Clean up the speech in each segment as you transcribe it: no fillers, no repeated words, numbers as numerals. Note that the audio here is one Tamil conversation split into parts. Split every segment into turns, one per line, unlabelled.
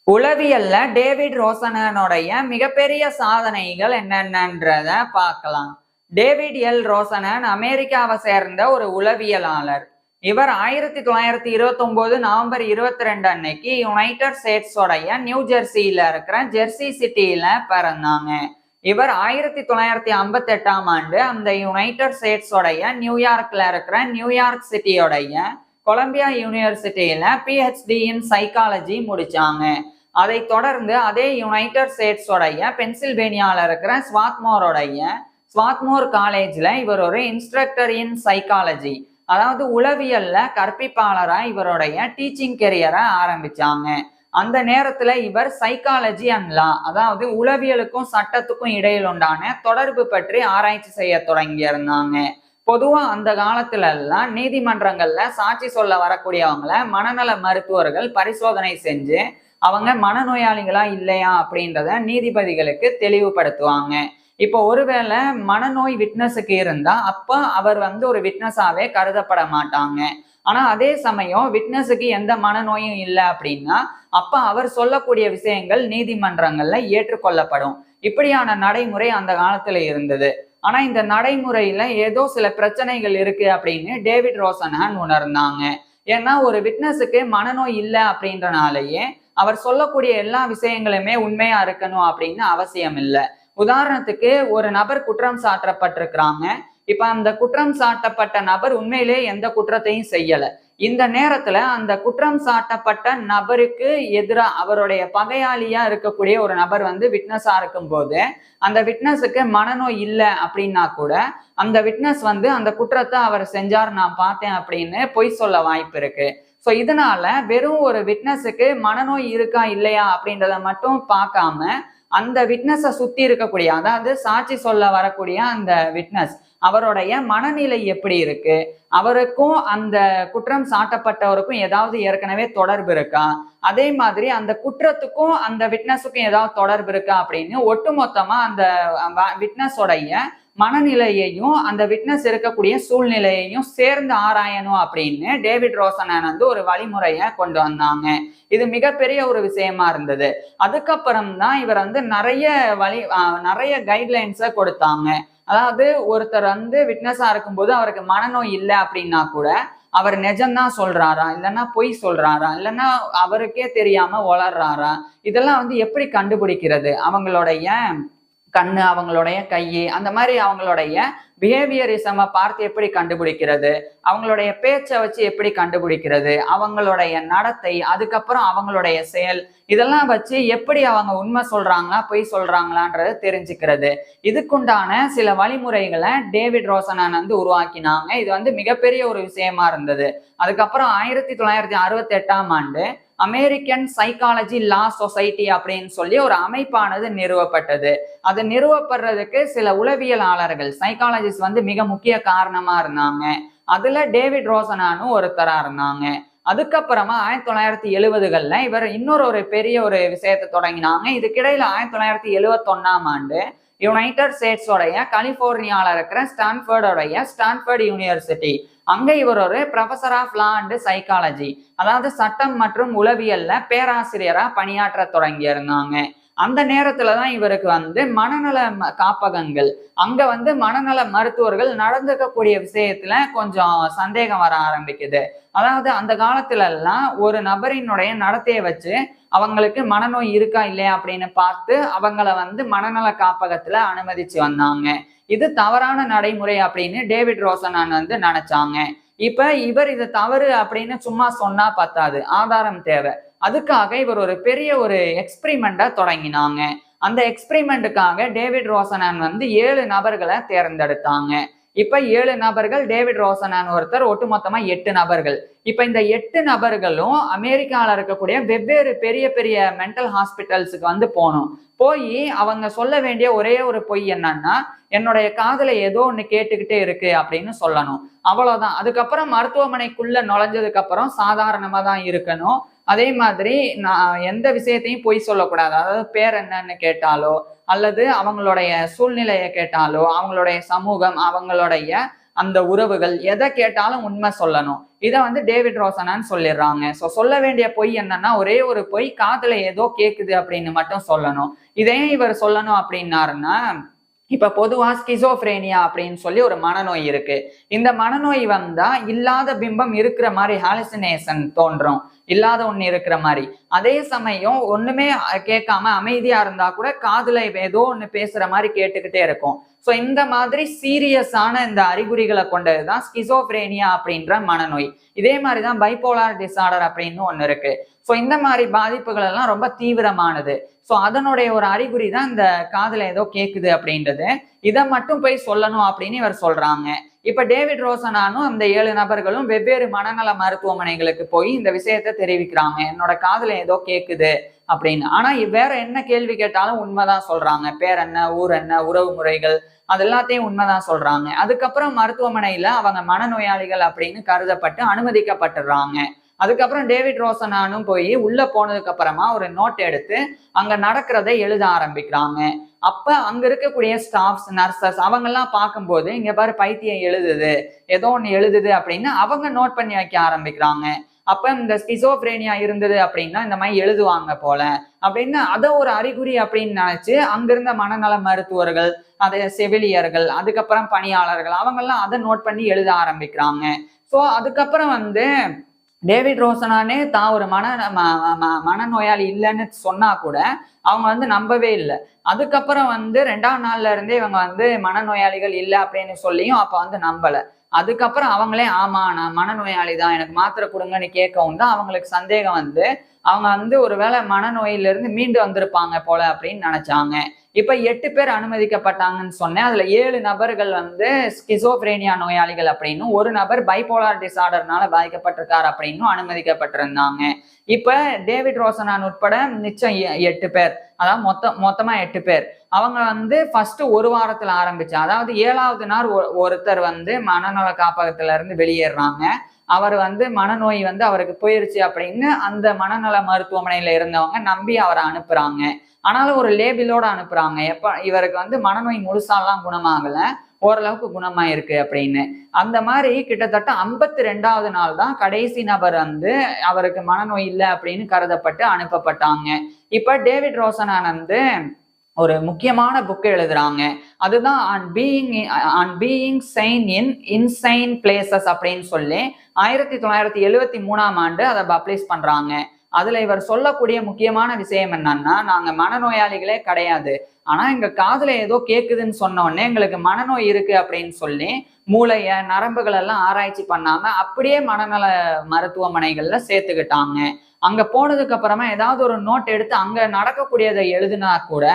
உளவியல்ல டேவிட் ரோசனனுடைய மிகப்பெரிய சாதனைகள் என்னென்னன்றத பார்க்கலாம். டேவிட் எல் ரோசனன் அமெரிக்காவை சேர்ந்த ஒரு உளவியலாளர். இவர் 1929 நவம்பர் 22 அன்னைக்கு யுனைடெட் ஸ்டேட்ஸோடைய நியூ ஜெர்சியில இருக்கிற ஜெர்சி சிட்டியில பிறந்தாங்க. இவர் 1958ஆம் ஆண்டு அந்த யுனைடெட் ஸ்டேட்ஸோடைய நியூயார்க்ல இருக்கிற நியூயார்க் சிட்டியோடைய கொலம்பியா யூனிவர்சிட்டியில பிஹெச்டி இன் சைக்காலஜி முடிச்சாங்க. அதை தொடர்ந்து அதே யுனைடெட் ஸ்டேட்ஸோடைய பென்சில்வேனியால இருக்கிற ஸ்வாத்மோர் காலேஜ்ல இவர் ஒரு இன்ஸ்ட்ரக்டர் இன் சைக்காலஜி, அதாவது உளவியல்ல கற்பிப்பாளரா இவருடைய டீச்சிங் கெரியரை ஆரம்பிச்சாங்க. அந்த நேரத்துல இவர் சைக்காலஜி அண்ட் லா, அதாவது உளவியலுக்கும் சட்டத்துக்கும் இடையில் உண்டான தொடர்பு பற்றி ஆராய்ச்சி செய்ய தொடங்கி இருந்தாங்க. பொதுவா அந்த காலத்துல எல்லாம் நீதிமன்றங்கள்ல சாட்சி சொல்ல வரக்கூடியவங்கள மனநல மருத்துவர்கள் பரிசோதனை செஞ்சு அவங்க மனநோயாளிகளா இல்லையா அப்படின்றத நீதிபதிகளுக்கு தெளிவுபடுத்துவாங்க. இப்போ ஒருவேளை மனநோய் விட்னஸுக்கு இருந்தா அப்ப அவர் ஒரு விட்னஸாவே கருதப்பட மாட்டாங்க. ஆனா அதே சமயம் விட்னஸுக்கு எந்த மனநோயும் இல்லை அப்படின்னா அப்ப அவர் சொல்லக்கூடிய விஷயங்கள் நீதிமன்றங்கள்ல ஏற்றுக்கொள்ளப்படும். இப்படியான நடைமுறை அந்த காலத்துல இருந்தது. ஆனா இந்த நடைமுறையில ஏதோ சில பிரச்சனைகள் இருக்கு அப்படின்னு டேவிட் ரோசன்ஹான் உணர்ந்தாங்க. ஏன்னா ஒரு விட்னஸுக்கு மனநோய் இல்லை அப்படின்றனாலேயே அவர் சொல்லக்கூடிய எல்லா விஷயங்களுமே உண்மையா இருக்கணும் அப்படின்னு அவசியம் இல்லை. உதாரணத்துக்கு ஒரு நபர் குற்றம் சாட்டப்பட்டிருக்கிறாங்க. இப்ப அந்த குற்றம் சாட்டப்பட்ட நபர் உண்மையிலே எந்த குற்றத்தையும் செய்யல. இந்த நேரத்துல அந்த குற்றம் சாட்டப்பட்ட நபருக்கு எதிராக அவருடைய பகையாளியா இருக்கக்கூடிய ஒரு நபர் விட்னஸா இருக்கும் போது அந்த விட்னஸுக்கு மனநோய் இல்லை அப்படின்னா கூட அந்த விட்னஸ் அந்த குற்றத்தை அவர் செஞ்சார் நான் பார்த்தேன் அப்படின்னு பொய் சொல்ல வாய்ப்பு இருக்கு. ஸோ இதனால வெறும் ஒரு விட்னஸுக்கு மனநோய் இருக்கா இல்லையா அப்படின்றத மட்டும் பார்க்காம அந்த விட்னஸை சுத்தி இருக்கக்கூடிய, அதாவது சாட்சி சொல்ல வரக்கூடிய அந்த விட்னஸ் அவருடைய மனநிலை எப்படி இருக்கு, அவருக்கும் அந்த குற்றம் சாட்டப்பட்டவருக்கும் ஏதாவது ஏற்கனவே தொடர்பு இருக்கா, அதே மாதிரி அந்த குற்றத்துக்கும் அந்த விட்னஸுக்கும் ஏதாவது தொடர்பு இருக்கா அப்படின்னு ஒட்டுமொத்தமா அந்த விட்னஸோடைய மனநிலையையும் அந்த விட்னஸ் இருக்கக்கூடிய சூழ்நிலையையும் சேர்ந்து ஆராயணும் அப்படின்னு டேவிட் ரோசனன் ஒரு வழிமுறையை கொண்டு வந்தாங்க. இது மிகப்பெரிய ஒரு விஷயமா இருந்தது. அதுக்கப்புறம் தான் இவர் நிறைய கைட்லைன்ஸை கொடுத்தாங்க. அதாவது ஒருத்தர் விட்னஸா இருக்கும்போது அவருக்கு மனநோய் இல்லை அப்படின்னா கூட அவர் நிஜம்தான் சொல்றாரா இல்லைன்னா பொய் சொல்றாரா இல்லைன்னா அவருக்கே தெரியாம வளர்றாரா, இதெல்லாம் எப்படி கண்டுபிடிக்கிறது, அவங்களுடைய கண்ணு, அவங்களுடைய கையை, அந்த மாதிரி அவங்களுடைய பிஹேவியரிசமை பார்த்து எப்படி கண்டுபிடிக்கிறது, அவங்களுடைய பேச்சை வச்சு எப்படி கண்டுபிடிக்கிறது, அவங்களுடைய நடத்தை, அதுக்கப்புறம் அவங்களுடைய செயல், இதெல்லாம் வச்சு எப்படி அவங்க உண்மை சொல்றாங்களா பொய் சொல்றாங்களான்றது தெரிஞ்சுக்கிறது. இதுக்குண்டான சில வழிமுறைகளை டேவிட் ரோசனன் உருவாக்கினாங்க. இது மிகப்பெரிய ஒரு விஷயமா இருந்தது. அதுக்கப்புறம் 1968ஆம் ஆண்டு அமெரிக்கன் சைக்காலஜி லா சொசைட்டி அப்படின்னு சொல்லி ஒரு அமைப்பானது நிறுவப்பட்டது. அது நிறுவப்படுறதுக்கு சில உளவியலாளர்கள் சைக்காலஜிஸ்ட் மிக முக்கிய காரணமா இருந்தாங்க. அதுல டேவிட் ரோசனானும் ஒருத்தரா இருந்தாங்க. அதுக்கப்புறமா 1970கள்ல இவர் இன்னொரு பெரிய ஒரு விஷயத்தை தொடங்கினாங்க. இதுக்கிடையில 1971ஆம் ஆண்டு யுனைடெட் ஸ்டேட்ஸோடைய கலிபோர்னியால இருக்கிற ஸ்டான்ஃபோர்ட் யூனிவர்சிட்டி, அங்க இவர் ஒரு professor of law and psychology, அதாவது சட்டம் மற்றும் உளவியல்ல பேராசிரியரா பணியாற்ற தொடங்கி இருந்தாங்க. அந்த நேரத்துலதான் இவருக்கு மனநல காப்பகங்கள், அங்க மனநல மருத்துவர்கள் நடந்துக்கக்கூடிய விஷயத்துல கொஞ்சம் சந்தேகம் வர ஆரம்பிக்குது. அதாவது அந்த காலத்துல எல்லாம் ஒரு நபரினுடைய நடத்தையை வச்சு அவங்களுக்கு மனநோய் இருக்கா இல்லையா அப்படின்னு பார்த்து அவங்கள மனநல காப்பகத்துல அனுமதிச்சு வந்தாங்க. இது தவறான நடைமுறை அப்படின்னு டேவிட் ரோசனன் நினைச்சாங்க. இப்ப இவர் இது தவறு அப்படின்னு சும்மா சொன்னா பத்தாது, ஆதாரம் தேவை. அதுக்காக இவர் ஒரு பெரிய ஒரு எக்ஸ்பிரிமெண்ட்டை தொடங்கினாங்க. அந்த எக்ஸ்பிரிமெண்ட்டுக்காக டேவிட் ரோசனன் 7 நபர்களை தேர்ந்தெடுத்தாங்க. இப்ப 7 நபர்கள், டேவிட் ரோசனன் ஒருத்தர், ஒட்டுமொத்தமா 8 நபர்கள். இப்ப இந்த 8 நபர்களும் அமெரிக்கால இருக்கக்கூடிய வெவ்வேறு பெரிய பெரிய மென்டல் ஹாஸ்பிட்டல்ஸுக்கு போகணும். போய் அவங்க சொல்ல வேண்டிய ஒரே ஒரு பொய் என்னன்னா, என்னுடைய காதுல ஏதோ ஒண்ணு கேட்டுக்கிட்டே இருக்கு அப்படின்னு சொல்லணும். அவ்வளவுதான். அதுக்கப்புறம் மருத்துவமனைக்குள்ள நுழைஞ்சதுக்கு அப்புறம் சாதாரணமா தான் இருக்கணும். அதே மாதிரி நான் எந்த விஷயத்தையும் பொய் சொல்லக்கூடாது. அதாவது பேர் என்னன்னு கேட்டாலோ அல்லது அவங்களுடைய சூழ்நிலையை கேட்டாலோ, அவங்களுடைய சமூகம், அவங்களுடைய அந்த உறவுகள், எதை கேட்டாலும் உண்மை சொல்லணும். இதை வந்து டேவிட் ரோசனான்னு சொல்லிடுறாங்க. ஸோ சொல்ல வேண்டிய பொய் என்னன்னா, ஒரே ஒரு பொய், காதுல ஏதோ கேக்குது அப்படின்னு மட்டும் சொல்லணும். இதையும் இவர் சொல்லணும் அப்படின்னாருன்னா, இப்ப பொதுவா ஸ்கிசோஃப்ரேனியா அப்படின்னு சொல்லி ஒரு மனநோய் இருக்கு. இந்த மனநோய் வந்தா இல்லாத பிம்பம் இருக்கிற மாதிரி ஹாலுசினேஷன் தோன்றும், இல்லாத ஒண்ணு இருக்கிற மாதிரி. அதே சமயம் ஒண்ணுமே கேட்காம அமைதியா இருந்தா கூட காதுல ஏதோ ஒண்ணு பேசுற மாதிரி கேட்டுக்கிட்டே இருக்கும். ஸோ இந்த மாதிரி சீரியஸான இந்த அறிகுறிகளை கொண்டதுதான் ஸ்கிசோஃப்ரேனியா அப்படின்ற மனநோய். இதே மாதிரிதான் பைபோலார் டிசார்டர் அப்படின்னு ஒண்ணு இருக்கு. ஸோ இந்த மாதிரி பாதிப்புகள் எல்லாம் ரொம்ப தீவிரமானது. ஸோ அதனுடைய ஒரு அறிகுறி தான் இந்த காதுல ஏதோ கேக்குது அப்படின்றது. இதை மட்டும் போய் சொல்லணும் அப்படின்னு இவர் சொல்றாங்க. இப்ப டேவிட் ரோசனானும் அந்த 7 நபர்களும் வெவ்வேறு மனநல மருத்துவமனைகளுக்கு போய் இந்த விஷயத்த தெரிவிக்கிறாங்க, என்னோட காதுல ஏதோ கேக்குது அப்படின்னு. ஆனா வேற என்ன கேள்வி கேட்டாலும் உண்மைதான் சொல்றாங்க. பேர் என்ன, ஊர் என்ன, உறவு முறைகள், அது எல்லாத்தையும் உண்மைதான் சொல்றாங்க. அதுக்கப்புறம் மருத்துவமனையில அவங்க மனநோயாளிகள் அப்படின்னு கருதப்பட்டு அனுமதிக்கப்பட்டுறாங்க. அதுக்கப்புறம் டேவிட் ரோசனானும் போய் உள்ள போனதுக்கு அப்புறமா ஒரு நோட் எடுத்து அங்க நடக்கிறதை எழுத ஆரம்பிக்கிறாங்க. அப்ப அங்க இருக்கக்கூடிய ஸ்டாஃப்ஸ், நர்சஸ் அவங்க எல்லாம் பார்க்கும்போது, இங்க பாரு பைத்தியம் எழுதுது, ஏதோ ஒண்ணு எழுதுது அப்படின்னு அவங்க நோட் பண்ணி வைக்க ஆரம்பிக்கிறாங்க. அப்ப இந்த ஸ்கிசோஃப்ரேனியா இருந்தது அப்படின்னா இந்த மாதிரி எழுதுவாங்க போல அப்படின்னு அதை ஒரு அறிகுறி அப்படின்னு நினைச்சு அங்கிருந்த மனநல மருத்துவர்கள், அதை செவிலியர்கள், அதுக்கப்புறம் பணியாளர்கள் அவங்க எல்லாம் அதை நோட் பண்ணி எழுத ஆரம்பிக்கிறாங்க. ஸோ அதுக்கப்புறம் வந்து டேவிட் ரோசனானே தான் ஒரு மனநோயாளி இல்லைன்னு சொன்னா கூட அவங்க வந்து நம்பவே இல்லை. அதுக்கப்புறம் வந்து 2ஆம் நாள்ல இருந்தே இவங்க வந்து மனநோயாளிகள் இல்லை அப்படின்னு சொல்லியும் அப்ப வந்து நம்பல. அதுக்கப்புறம் அவங்களே ஆமா நான் மனநோயாளி தான், எனக்கு மாத்திரை கொடுங்கன்னு கேட்கவும் தான் அவங்களுக்கு சந்தேகம் வந்து அவங்க வந்து ஒருவேளை மனநோயிலிருந்து மீண்டு வந்திருப்பாங்க போல அப்படின்னு நினைச்சாங்க. இப்ப 8 பேர் அனுமதிக்கப்பட்டாங்கன்னு சொன்னேன். அதுல 7 நபர்கள் வந்து ஸ்கிசோஃப்ரேனியா நோயாளிகள் அப்படின்னும், ஒரு நபர் பைபோலார் டிசார்டர்னால பாதிக்கப்பட்டிருக்காரு அப்படின்னும் அனுமதிக்கப்பட்டிருந்தாங்க. இப்ப டேவிட் ரோசனான் உட்பட மிச்சம் 8 பேர், அதாவது மொத்தமா 8 பேர். அவங்க வந்து ஃபர்ஸ்ட் ஒரு வாரத்துல ஆரம்பிச்சு, அதாவது 7வது நாள் ஒருத்தர் வந்து மனநல காப்பகத்துல இருந்து வெளியேறாங்க. அவர் வந்து மனநோய் வந்து அவருக்கு போயிருச்சு அப்படின்னு அந்த மனநல மருத்துவமனையில இருந்தவங்க நம்பி அவரை அனுப்புறாங்க. ஆனாலும் ஒரு லேபிளோட அனுப்புறாங்க, எப்ப இவருக்கு வந்து மனநோய் முழுசாலாம் குணமாகல, ஓரளவுக்கு குணமாயிருக்கு அப்படின்னு. அந்த மாதிரி கிட்டத்தட்ட 52வது நாள் தான் கடைசி நபர் வந்து அவருக்கு மனநோய் இல்லை அப்படின்னு கருதப்பட்டு அனுப்பப்பட்டாங்க. இப்ப டேவிட் ரோசனான் வந்து ஒரு முக்கியமான புக் எழுதுறாங்க. அதுதான் on being sane in insane places அப்படின்னு சொல்லி 1973ஆம் ஆண்டு அதை பப்ளிஷ் பண்றாங்க. அதுல இவர் சொல்லக்கூடிய முக்கியமான விஷயம் என்னன்னா, நாங்க மனநோயாளிகளே கிடையாது, ஆனா எங்க காதுல ஏதோ கேக்குதுன்னு சொன்ன உடனே எங்களுக்கு மனநோய் இருக்கு அப்படின்னு சொல்லி மூளைய நரம்புகள் எல்லாம் ஆராய்ச்சி பண்ணாம அப்படியே மனநல மருத்துவமனைகள்ல சேர்த்துக்கிட்டாங்க. அங்க போனதுக்கு அப்புறமா ஏதாவது ஒரு நோட் எடுத்து அங்க நடக்கக்கூடியதை எழுதினா கூட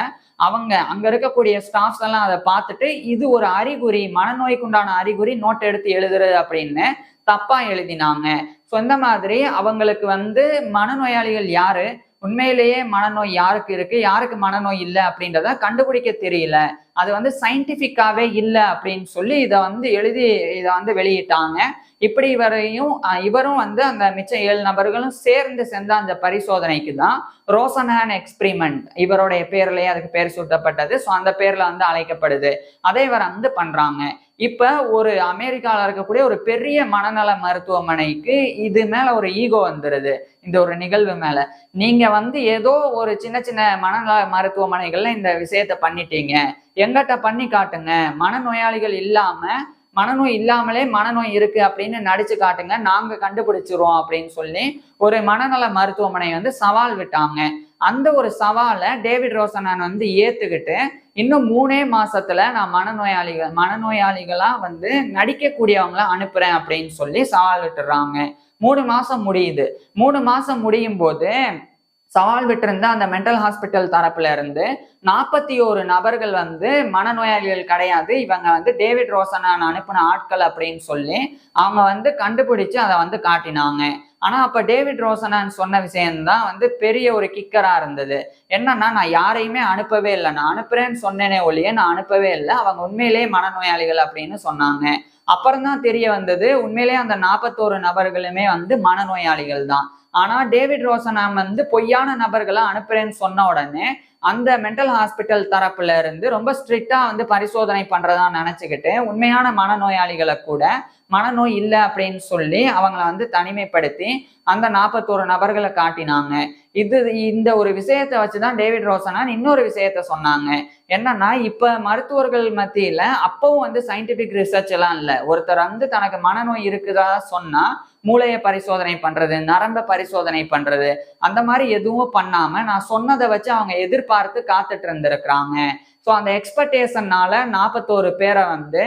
அவங்க அங்க இருக்கக்கூடிய ஸ்டாஃப்ஸ் எல்லாம் அதை பார்த்துட்டு இது ஒரு அறிகுறி, மனநோய்க்குண்டான அறிகுறி, நோட் எடுத்து எழுதுறது அப்படின்னு தப்பா எழுதினாங்க. ஸோ இந்த மாதிரி அவங்களுக்கு வந்து மனநோயாளிகள் யாரு, உண்மையிலேயே மனநோய் யாருக்கு இருக்கு, யாருக்கு மனநோய் இல்லை அப்படின்றத கண்டுபிடிக்க தெரியல, அது வந்து சயின்டிபிக்காவே இல்லை அப்படின்னு சொல்லி இதை வந்து எழுதி இதை வந்து வெளியிட்டாங்க. இப்படி இவரும் வந்து அந்த மிச்சம் 7 நபர்களும் சேர்ந்து சென்ற அந்த பரிசோதனைக்கு தான் ரோசன்ஹான் எக்ஸ்பிரிமெண்ட், இவருடைய பேர்லயே அதுக்கு பேர் சூட்டப்பட்டது. ஸோ அந்த பேர்ல வந்து அழைக்கப்படுது. அதை இவர் வந்து பண்றாங்க. இப்ப ஒரு அமெரிக்கால இருக்கக்கூடிய ஒரு பெரிய மனநல மருத்துவமனைக்கு இது மேல ஒரு ஈகோ வந்துருது. இந்த ஒரு நிகழ்வு மேல நீங்க வந்து ஏதோ ஒரு சின்ன சின்ன மனநல மருத்துவமனைகள்ல இந்த விஷயத்த பண்ணிட்டீங்க, எங்கிட்ட பண்ணி காட்டுங்க, மனநோயாளிகள் இல்லாம மனநோய் இல்லாமலே மனநோய் இருக்கு அப்படின்னு நடிச்சு காட்டுங்க, நாங்க கண்டுபிடிச்சிருவோம் அப்படின்னு சொல்லி ஒரு மனநல மருத்துவமனை வந்து சவால் விட்டாங்க. அந்த ஒரு சவாலை டேவிட் ரோசனான் வந்து ஏத்துக்கிட்டு இன்னும் 3 மாசத்துல நான் மனநோயாளிகளா வந்து நடிக்கக்கூடியவங்கள அனுப்புறேன் அப்படின்னு சொல்லி சவால் விட்டுறாங்க. 3 மாசம் முடியுது. 3 மாசம் முடியும் போது சவால் விட்டிருந்த அந்த மென்டல் ஹாஸ்பிட்டல் தரப்புல இருந்து 41 நபர்கள் வந்து மனநோயாளிகள் கிடையாது, இவங்க வந்து டேவிட் ரோசனான் அனுப்பின ஆட்கள் அப்படின்னு சொல்லி அவங்க வந்து கண்டுபிடிச்சு அதை வந்து காட்டினாங்க. ஆனா அப்ப டேவிட் ரோசனான் சொன்ன விஷயம்தான் வந்து பெரிய ஒரு கிக்கரா இருந்தது. என்னன்னா, நான் யாரையுமே அனுப்பவே இல்லை, நான் அனுப்புறேன்னு சொன்னேனே ஒழிய நான் அனுப்பவே இல்லை, அவங்க உண்மையிலேயே மனநோயாளிகள் அப்படின்னு சொன்னாங்க. அப்புறம்தான் தெரிய வந்தது உண்மையிலேயே அந்த 41 நபர்களுமே வந்து மனநோயாளிகள் தான். ஆனா டேவிட் ரோசனான் வந்து பொய்யான நபர்களை அனுப்புறேன்னு சொன்ன உடனே அந்த மென்டல் ஹாஸ்பிட்டல் தரப்புல இருந்து ரொம்ப ஸ்ட்ரிக்டா வந்து பரிசோதனை பண்றதா நினைச்சுக்கிட்டு உண்மையான மனநோயாளிகளை கூட மனநோய் இல்லை அப்படின்னு சொல்லி அவங்கள வந்து தனிமைப்படுத்தி அந்த 41 நபர்களை காட்டினாங்க. இந்த ஒரு விஷயத்த வச்சுதான் டேவிட் ரோசனான் இன்னொரு விஷயத்த சொன்னாங்க. என்னன்னா, இப்ப மருத்துவர்கள் மத்தியில அப்பவும் வந்து சயின்டிபிக் ரிசர்ச் எல்லாம் இல்ல. ஒருத்தர் வந்து தனக்கு மனநோய் இருக்குதா சொன்னா மூளையை பரிசோதனை பண்றது, நரம்ப பரிசோதனை பண்றது, அந்த மாதிரி எதுவும் பண்ணாம நான் சொன்னதை வச்சு அவங்க எதிர்பார்த்து காத்துட்டு இருந்திருக்கிறாங்க. ஸோ அந்த எக்ஸ்பெக்டேஷன்னால 41 பேரை வந்து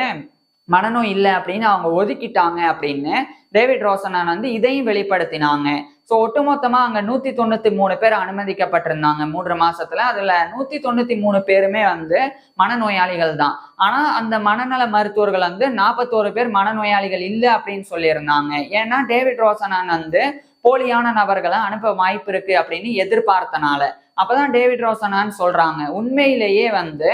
மனநோய் இல்லை அப்படின்னு அவங்க ஒதுக்கிட்டாங்க அப்படின்னு டேவிட் ரோசனான் வந்து இதையும் வெளிப்படுத்தினாங்க. ஸோ ஒட்டுமொத்தமா அங்க 193 பேர் அனுமதிக்கப்பட்டிருந்தாங்க 3 மாசத்துல. அதுல 193 பேருமே வந்து மனநோயாளிகள் தான். ஆனா அந்த மனநல மருத்துவர்கள் வந்து 41 பேர் மனநோயாளிகள் இல்லை அப்படின்னு சொல்லியிருந்தாங்க. ஏன்னா டேவிட் ரோசனான் வந்து போலியான நபர்களை அனுப்ப வாய்ப்பு இருக்கு அப்படின்னு எதிர்பார்த்தனால. அப்பதான் டேவிட் ரோசனான் சொல்றாங்க, உண்மையிலேயே வந்து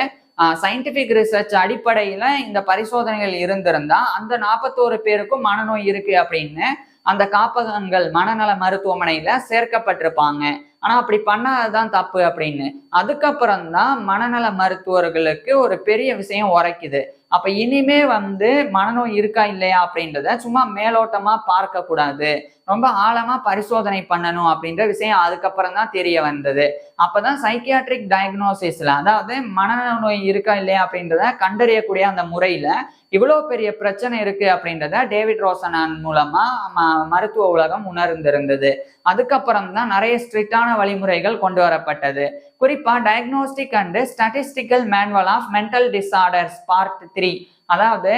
சயின்டிபிக் ரிசர்ச் அடிப்படையில இந்த பரிசோதனைகள் இருந்திருந்தா அந்த 41 பேருக்கும் மனநோய் இருக்கு அப்படின்னு அந்த காப்பகங்கள் மனநல மருத்துவமனையில சேர்க்கப்பட்டிருப்பாங்க. ஆனா அப்படி பண்ணாததான் தப்பு அப்படின்னு. அதுக்கப்புறம் தான் மனநல மருத்துவர்களுக்கு ஒரு பெரிய விஷயம் உரைக்குது. அப்ப இனிமே வந்து மனநோய் இருக்கா இல்லையா அப்படின்றத சும்மா மேலோட்டமா பார்க்க கூடாது, ரொம்ப ஆழமா பரிசோதனை பண்ணணும் அப்படின்ற விஷயம் அதுக்கப்புறம் தான் தெரிய வந்தது. அப்பதான் சைக்கியாட்ரிக் டயக்னோசிஸ்ல, அதாவது மனநோய் இருக்கா இல்லையா அப்படின்றத கண்டறியக்கூடிய அந்த முறையில இவ்வளவு பெரிய பிரச்சனை இருக்கு அப்படின்றத டேவிட் ரோசனான் மூலமா மருத்துவ உலகம் உணர்ந்திருந்தது. அதுக்கப்புறம் தான் நிறைய ஸ்ட்ரிக்டான வழிமுறைகள் கொண்டு வரப்பட்டது. குறிப்பா diagnostic and statistical manual of mental disorders part 3, அதாவது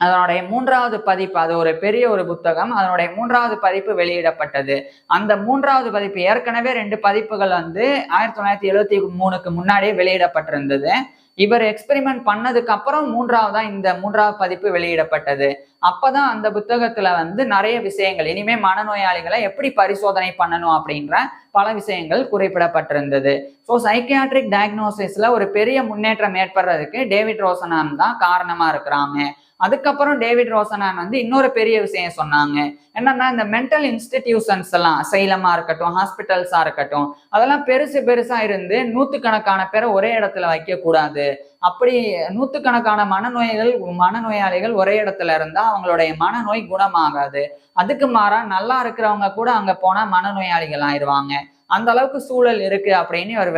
அதனுடைய 3வது பதிப்பு, அது ஒரு பெரிய ஒரு புத்தகம், அதனுடைய 3வது பதிப்பு வெளியிடப்பட்டது. அந்த 3வது பதிப்பு, ஏற்கனவே 2 பதிப்புகள் வந்து 1973க்கு முன்னாடியே வெளியிடப்பட்டிருந்தது. இவர் எக்ஸ்பெரிமெண்ட் பண்ணதுக்கு அப்புறம் 3வதா இந்த 3வது பதிப்பு வெளியிடப்பட்டது. அப்பதான் அந்த புத்தகத்துல வந்து நிறைய விஷயங்கள், இனிமே மனநோயாளிகளை எப்படி பரிசோதனை பண்ணணும் அப்படின்ற பல விஷயங்கள் குறிப்பிடப்பட்டிருந்தது. ஸோ சைக்கியாட்ரிக் டயக்னோசிஸ்ல ஒரு பெரிய முன்னேற்றம் ஏற்படுறதுக்கு டேவிட் ரோசனான் தான் காரணமா இருக்கிறாங்க. அதுக்கப்புறம் டேவிட் ரோசனான் வந்து இன்னொரு பெரிய விஷயம் சொன்னாங்க. என்னன்னா, இந்த மென்டல் இன்ஸ்டிடியூஷன்ஸ் எல்லாம், அசைலமா இருக்கட்டும், ஹாஸ்பிட்டல்ஸா இருக்கட்டும், அதெல்லாம் பெருசா இருந்து 100கணக்கான பேரை ஒரே இடத்துல வைக்க கூடாது. அப்படி 100கணக்கான மனநோயாளிகள் ஒரே இடத்துல இருந்தா அவங்களுடைய மனநோய் குணமாகாது. அதுக்கு மாறா நல்லா இருக்கிறவங்க கூட அங்க போனா மனநோயாளிகள் ஆயிடுவாங்க. அந்த அளவுக்கு சூழல் இருக்கு அப்படின்னு இவர்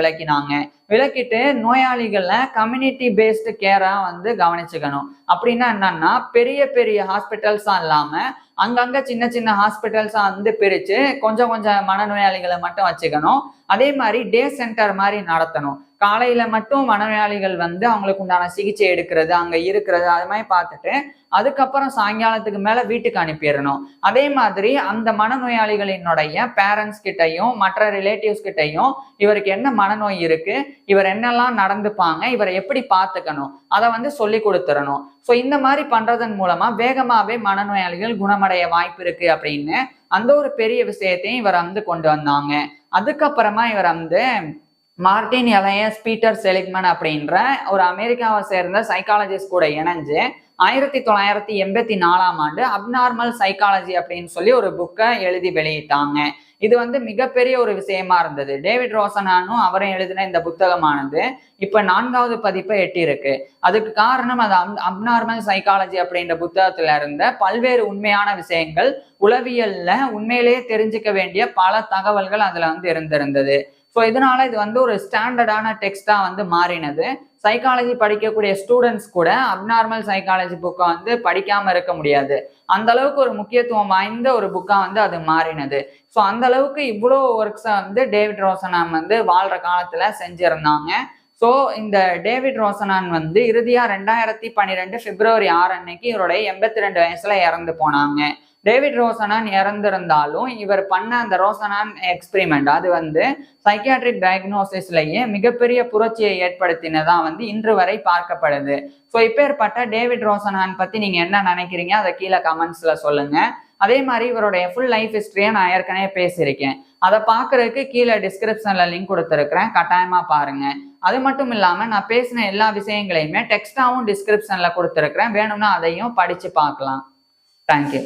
விளக்கிட்டு நோயாளிகளை கம்யூனிட்டி பேஸ்டு கேரா வந்து கவனிச்சுக்கணும். அப்படின்னா என்னன்னா, பெரிய பெரிய ஹாஸ்பிட்டல்ஸா இல்லாம அங்கங்க சின்ன ஹாஸ்பிட்டல்ஸா வந்து பிரிச்சு கொஞ்சம் மனநோயாளிகளை மட்டும் வச்சுக்கணும். அதே மாதிரி டே சென்டர் மாதிரி நடத்தணும். காலையில மட்டும் மனநோயாளிகள் வந்து அவங்களுக்கு உண்டான சிகிச்சை எடுக்கிறது, அங்க இருக்கிறது, அது மாதிரி பார்த்துட்டு அதுக்கப்புறம் சாயங்காலத்துக்கு மேல வீட்டுக்கு அனுப்பிடணும். அதே மாதிரி அந்த மனநோயாளிகளினுடைய பேரண்ட்ஸ் கிட்டையும் மற்ற ரிலேட்டிவ்ஸ் கிட்டையும் இவருக்கு என்ன மனநோய் இருக்கு, இவர் என்னெல்லாம் நடந்துப்பாங்க, இவரை எப்படி பார்த்துக்கணும், அதை வந்து சொல்லி கொடுத்துடணும். ஸோ இந்த மாதிரி பண்றதன் மூலமா வேகமாவே மனநோயாளிகள் குணமடைய வாய்ப்பு இருக்கு அப்படின்னு அந்த ஒரு பெரிய விஷயத்தையும் இவர் வந்து கொண்டு வந்தாங்க. அதுக்கப்புறமா இவர் வந்து மார்டின் எலையஸ் பீட்டர் செலிக்மன் அப்படின்ற ஒரு அமெரிக்காவை சேர்ந்த சைக்காலஜிஸ்ட் கூட இணைஞ்சு 1984ஆம் ஆண்டு அப்நார்மல் சைக்காலஜி அப்படின்னு சொல்லி ஒரு புக்கை எழுதி வெளியிட்டாங்க. இது வந்து மிகப்பெரிய ஒரு விஷயமா இருந்தது. டேவிட் ரோசனானும் அவரும் எழுதின இந்த புத்தகமானது இப்ப 4வது பதிப்பை எட்டியிருக்கு. அதுக்கு காரணம் அது அப்நார்மல் சைக்காலஜி அப்படின்ற புத்தகத்துல இருந்த பல்வேறு உண்மையான விஷயங்கள், உளவியல்ல உண்மையிலேயே தெரிஞ்சுக்க வேண்டிய பல தகவல்கள் அதுல வந்து இருந்திருந்தது. ஸோ இதனால இது வந்து ஒரு ஸ்டாண்டர்டான டெக்ஸ்டா வந்து மாறினது. சைக்காலஜி படிக்கக்கூடிய ஸ்டூடெண்ட்ஸ் கூட அப்நார்மல் சைக்காலஜி புக்கை வந்து படிக்காம இருக்க முடியாது. அந்த அளவுக்கு ஒரு முக்கியத்துவம் வாய்ந்த ஒரு புக்கா வந்து அது மாறினது. ஸோ அந்த அளவுக்கு இவ்வளோ ஒர்க்ஸை வந்து டேவிட் ரோசனான் வந்து வாழ்ற காலத்துல செஞ்சிருந்தாங்க. ஸோ இந்த டேவிட் ரோசனான் வந்து இறுதியா 2012 பிப்ரவரி 6 அன்னைக்கு இவருடைய 82 வயசுல இறந்து போனாங்க. டேவிட் ரோசனான் இறந்திருந்தாலும் இவர் பண்ண அந்த ரோசனான் எக்ஸ்பெரிமெண்ட் அது வந்து சைக்கியாட்ரிக் டயக்னோசிஸ்லயே மிகப்பெரிய புரட்சியை ஏற்படுத்தினதா வந்து இன்று வரை பார்க்கப்படுது. ஸோ இப்பேற்பட்ட டேவிட் ரோசனான் பத்தி நீங்க என்ன நினைக்கிறீங்க, அதை கீழே கமெண்ட்ஸ்ல சொல்லுங்க. அதே மாதிரி இவருடைய ஃபுல் லைஃப் ஹிஸ்டரியை நான் ஏற்கனவே பேசியிருக்கேன். அதை பார்க்கறதுக்கு கீழே டிஸ்கிரிப்ஷன்ல லிங்க் கொடுத்துருக்கிறேன், கட்டாயமா பாருங்க. அது மட்டும் இல்லாம நான் பேசின எல்லா விஷயங்களையுமே டெக்ஸ்டாவும் டிஸ்கிரிப்ஷன்ல கொடுத்துருக்கிறேன், வேணும்னா அதையும் படிச்சு பார்க்கலாம். தேங்க்யூ.